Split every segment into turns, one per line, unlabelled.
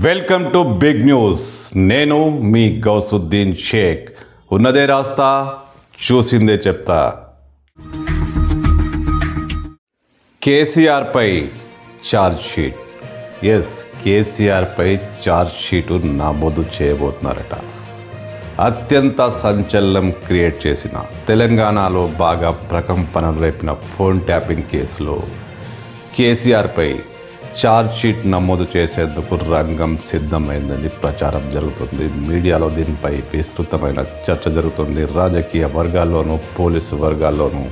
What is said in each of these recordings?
Welcome to big news. నేను మీ గౌసుద్దీన్ షేక్. ఉన్నదే రాస్తా, చూసిందే చెప్తా. కేసీఆర్పై ఛార్జ్ షీట్. కేసీఆర్పై ఛార్జ్ షీటు నమోదు చేయబోతున్నారట. అత్యంత సంచలనం క్రియేట్ చేసిన, తెలంగాణలో బాగా ప్రకంపనలు రేపిన ఫోన్ ట్యాపింగ్ కేసులో కేసీఆర్పై ఛార్జ్ షీట్ నమోదు చేసేందుకు రంగం సిద్ధమైందని ప్రచారం జరుగుతుంది. మీడియాలో దీనిపై విస్తృతమైన చర్చ జరుగుతుంది. రాజకీయ వర్గాల్లోనూ పోలీసు వర్గాల్లోనూ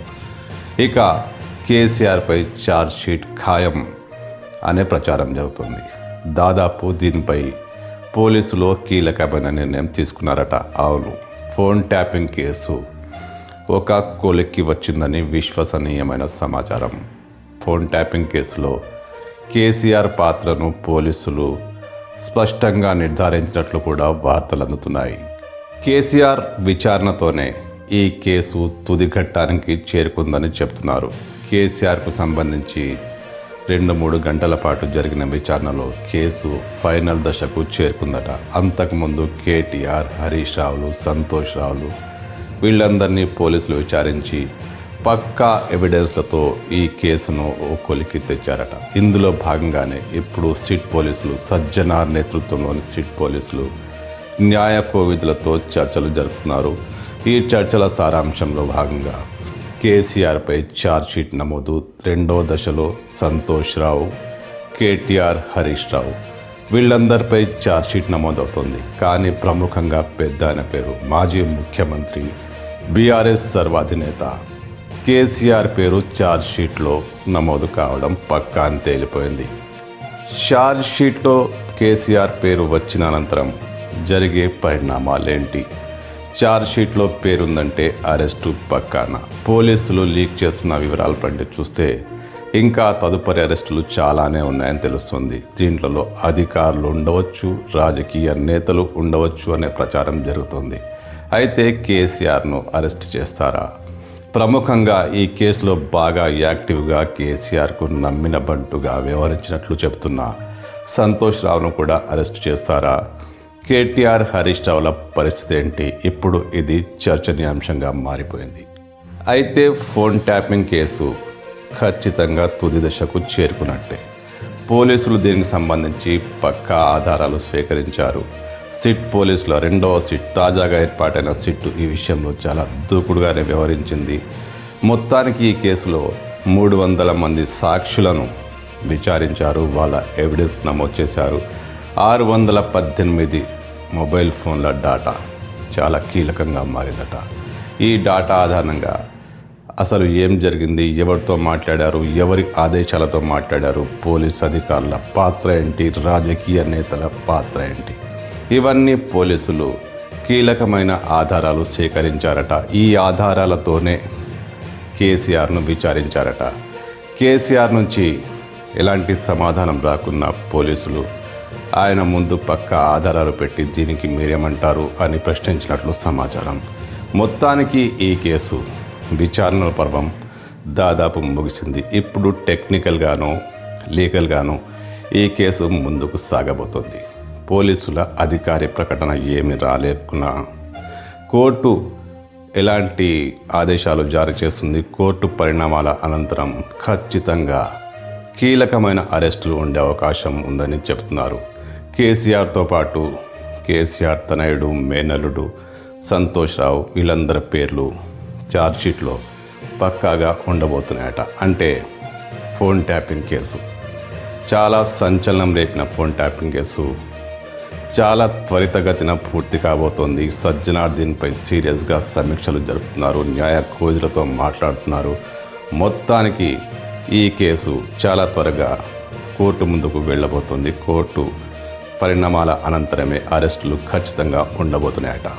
ఇక కేసీఆర్పై ఛార్జ్ షీట్ ఖాయం అనే ప్రచారం జరుగుతుంది. దాదాపు దీనిపై పోలీసులు కీలకమైన నిర్ణయం తీసుకున్నారట. అవును, ఫోన్ ట్యాపింగ్ కేసు ఒక కొలిక్కి వచ్చిందని విశ్వసనీయమైన సమాచారం. ఫోన్ ట్యాపింగ్ కేసులో కేసీఆర్ పాత్రను పోలీసులు స్పష్టంగా నిర్ధారించినట్లు కూడా వార్తలు అందుతున్నాయి. కేసీఆర్ విచారణతోనే ఈ కేసు తుది ఘట్టానికి చేరుకుందని చెప్తున్నారు. కేసీఆర్కు సంబంధించి 2-3 గంటల పాటు జరిగిన విచారణలో కేసు ఫైనల్ దశకు చేరుకుందట. అంతకుముందు కేటీఆర్, హరీష్ రావులు, సంతోష్ రావులు వీళ్ళందరినీ పోలీసులు విచారించి పక్కా ఎవిడెన్స్లతో ఈ కేసును ఓ కొలికి తెచ్చారట. ఇందులో భాగంగానే ఇప్పుడు సిట్ పోలీసులు, సజ్జనార్ నేతృత్వంలోని సిట్ పోలీసులు న్యాయ కోవిధులతో చర్చలు జరుపుతున్నారు. ఈ చర్చల సారాంశంలో భాగంగా కేసీఆర్పై ఛార్జ్ షీట్ నమోదు. 2వ దశలో సంతోష్ రావు, కేటీఆర్, హరీష్ రావు వీళ్ళందరిపై ఛార్జ్ షీట్ నమోదవుతుంది. కానీ ప్రముఖంగా పెద్ద ఆయన పేరు, మాజీ ముఖ్యమంత్రి, బీఆర్ఎస్ సర్వాధినేత కేసీఆర్ పేరు ఛార్జ్ షీట్లో నమోదు కావడం పక్కా అని తేలిపోయింది. ఛార్జ్ షీట్లో కేసీఆర్ పేరు వచ్చిన అనంతరం జరిగే పరిణామాలేంటి? ఛార్జ్ షీట్లో పేరుందంటే అరెస్టు పక్కాన. పోలీసులు లీక్ చేస్తున్న వివరాల పండి చూస్తే ఇంకా తదుపరి అరెస్టులు చాలానే ఉన్నాయని తెలుస్తుంది. దీంట్లో అధికారులు ఉండవచ్చు, రాజకీయ నేతలు ఉండవచ్చు అనే ప్రచారం జరుగుతుంది. అయితే కేసీఆర్ను అరెస్ట్ చేస్తారా? ప్రముఖంగా ఈ కేసులో బాగా యాక్టివ్గా కేసీఆర్కు నమ్మిన బంటుగా వ్యవహరించినట్లు చెబుతున్న సంతోష్ రావును కూడా అరెస్ట్ చేస్తారా? కేటీఆర్, హరీష్ రావుల పరిస్థితి ఏంటి? ఇప్పుడు ఇది చర్చనీయాంశంగా మారిపోయింది. అయితే ఫోన్ ట్యాపింగ్ కేసు ఖచ్చితంగా తుది దశకు చేరుకున్నట్టే. పోలీసులు దీనికి సంబంధించి పక్కా ఆధారాలు స్వీకరించారు. సిట్ పోలీసుల 2వ సిట్, తాజాగా ఏర్పాటైన సిట్ ఈ విషయంలో చాలా దూకుడుగానే వ్యవహరించింది. మొత్తానికి ఈ కేసులో 300 మంది సాక్షులను విచారించారు. వాళ్ళ ఎవిడెన్స్ నమోదు చేశారు. 618 మొబైల్ ఫోన్ల డాటా చాలా కీలకంగా మారిందట. ఈ డాటా ఆధారంగా అసలు ఏం జరిగింది, ఎవరితో మాట్లాడారు, ఎవరి ఆదేశాలతో మాట్లాడారు, పోలీస్ అధికారుల పాత్ర ఏంటి, రాజకీయ నేతల పాత్ర ఏంటి, ఇవన్నీ పోలీసులు కీలకమైన ఆధారాలు సేకరించారట. ఈ ఆధారాలతోనే కేసీఆర్ను విచారించారట. కేసీఆర్ నుంచి ఎలాంటి సమాధానం రాకున్న పోలీసులు ఆయన ముందు పక్కా ఆధారాలు పెట్టి దీనికి మీరేమంటారు అని ప్రశ్నించినట్లు సమాచారం. మొత్తానికి ఈ కేసు విచారణ పర్వం దాదాపు ముగిసింది. ఇప్పుడు టెక్నికల్గాను లీగల్గాను ఈ కేసు ముందుకు సాగబోతోంది. పోలీసుల అధికారి ప్రకటన ఏమి రాలేకున్నా కోర్టు ఎలాంటి ఆదేశాలు జారీ చేస్తుంది, కోర్టు పరిణామాల అనంతరం ఖచ్చితంగా కీలకమైన అరెస్టులు ఉండే అవకాశం ఉందని చెప్తున్నారు. కేసీఆర్తో పాటు కేసీఆర్ తనయుడు, మేనల్లుడు సంతోష్ రావు వీళ్ళందరి పేర్లు ఛార్జ్ షీట్లో పక్కాగా ఉండబోతున్నాయట. అంటే ఫోన్ ట్యాపింగ్ కేసు చాలా సంచలనం రేపిన ఫోన్ ట్యాపింగ్ కేసు చాలా త్వరితగతిన పూర్తి కాబోతోంది. సజ్జనార్ దీనిపై సీరియస్గా సమీక్షలు జరుపుతున్నారు, న్యాయ కోజులతో మాట్లాడుతున్నారు. మొత్తానికి ఈ కేసు చాలా త్వరగా కోర్టు ముందుకు వెళ్ళబోతుంది. కోర్టు పరిణామాల అనంతరమే అరెస్టులు ఖచ్చితంగా ఉండబోతున్నాయట.